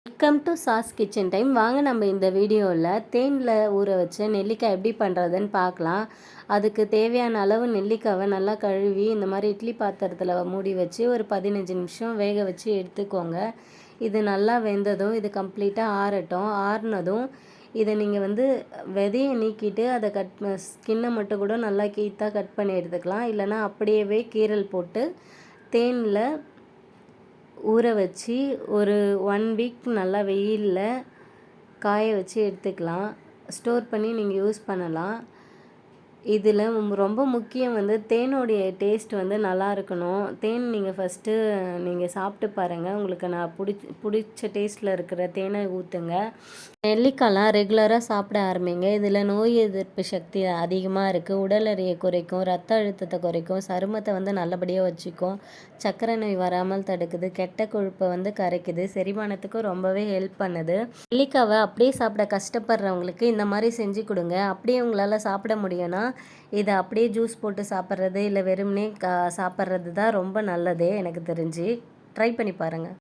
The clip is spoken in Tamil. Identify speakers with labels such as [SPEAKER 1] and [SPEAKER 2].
[SPEAKER 1] Welcome to sauce kitchen time. வாங்க நம்ம இந்த வீடியோவில் தேனில் ஊற வச்ச நெல்லிக்காய் எப்படி பண்ணுறதுன்னு பார்க்கலாம். அதுக்கு தேவையான அளவு நெல்லிக்காவை நல்லா கழுவி இந்த மாதிரி இட்லி பாத்திரத்தில் மூடி வச்சு ஒரு 15 நிமிஷம் வேக வச்சு எடுத்துக்கோங்க. இது நல்லா வெந்ததும் இது கம்ப்ளீட்டாக ஆறட்டும். ஆறுனதும் இதை நீங்கள் விதையை நீக்கிட்டு அதை ஸ்கின்னை மட்டும் கூட நல்லா கீத்தாக கட் பண்ணி எடுத்துக்கலாம். இல்லைனா அப்படியே கீரல் போட்டு தேனில் ஊற வச்சு ஒரு 1 வீக் நல்லா வெயிலில் காய வச்சு எடுத்துக்கலாம். ஸ்டோர் பண்ணி நீங்கள் யூஸ் பண்ணலாம். இதில் ரொம்ப முக்கியம் தேனோடைய டேஸ்ட் நல்லா இருக்கணும். தேன் நீங்கள் ஃபஸ்ட்டு நீங்கள் சாப்பிட்டு பாருங்கள். உங்களுக்கு நான் பிடிச்ச டேஸ்ட்டில் இருக்கிற தேனை ஊற்றுங்க. நெல்லிக்காய்லாம் ரெகுலராக சாப்பிட ஆரம்பிங்க. இதில் நோய் எதிர்ப்பு சக்தி அதிகமாக இருக்குது. உடல் எடையை குறைக்கும், ரத்த அழுத்தத்தை குறைக்கும், சருமத்தை நல்லபடியாக வச்சுக்கும், சர்க்கரை நோய் வராமல் தடுக்குது, கெட்ட கொழுப்பை கரைக்குது, செரிமானத்துக்கும் ரொம்பவே ஹெல்ப் பண்ணுது. நெல்லிக்காவை அப்படியே சாப்பிட கஷ்டப்படுறவங்களுக்கு இந்த மாதிரி செஞ்சு கொடுங்க. அப்படியே உங்களால் சாப்பிட முடியும்னா இதை அப்படியே ஜூஸ் போட்டு சாப்பிட்றது இல்லை வெறுமனே சாப்பிட்றது தான் ரொம்ப நல்லது எனக்கு தெரிஞ்சு. ட்ரை பண்ணி பாருங்கள்.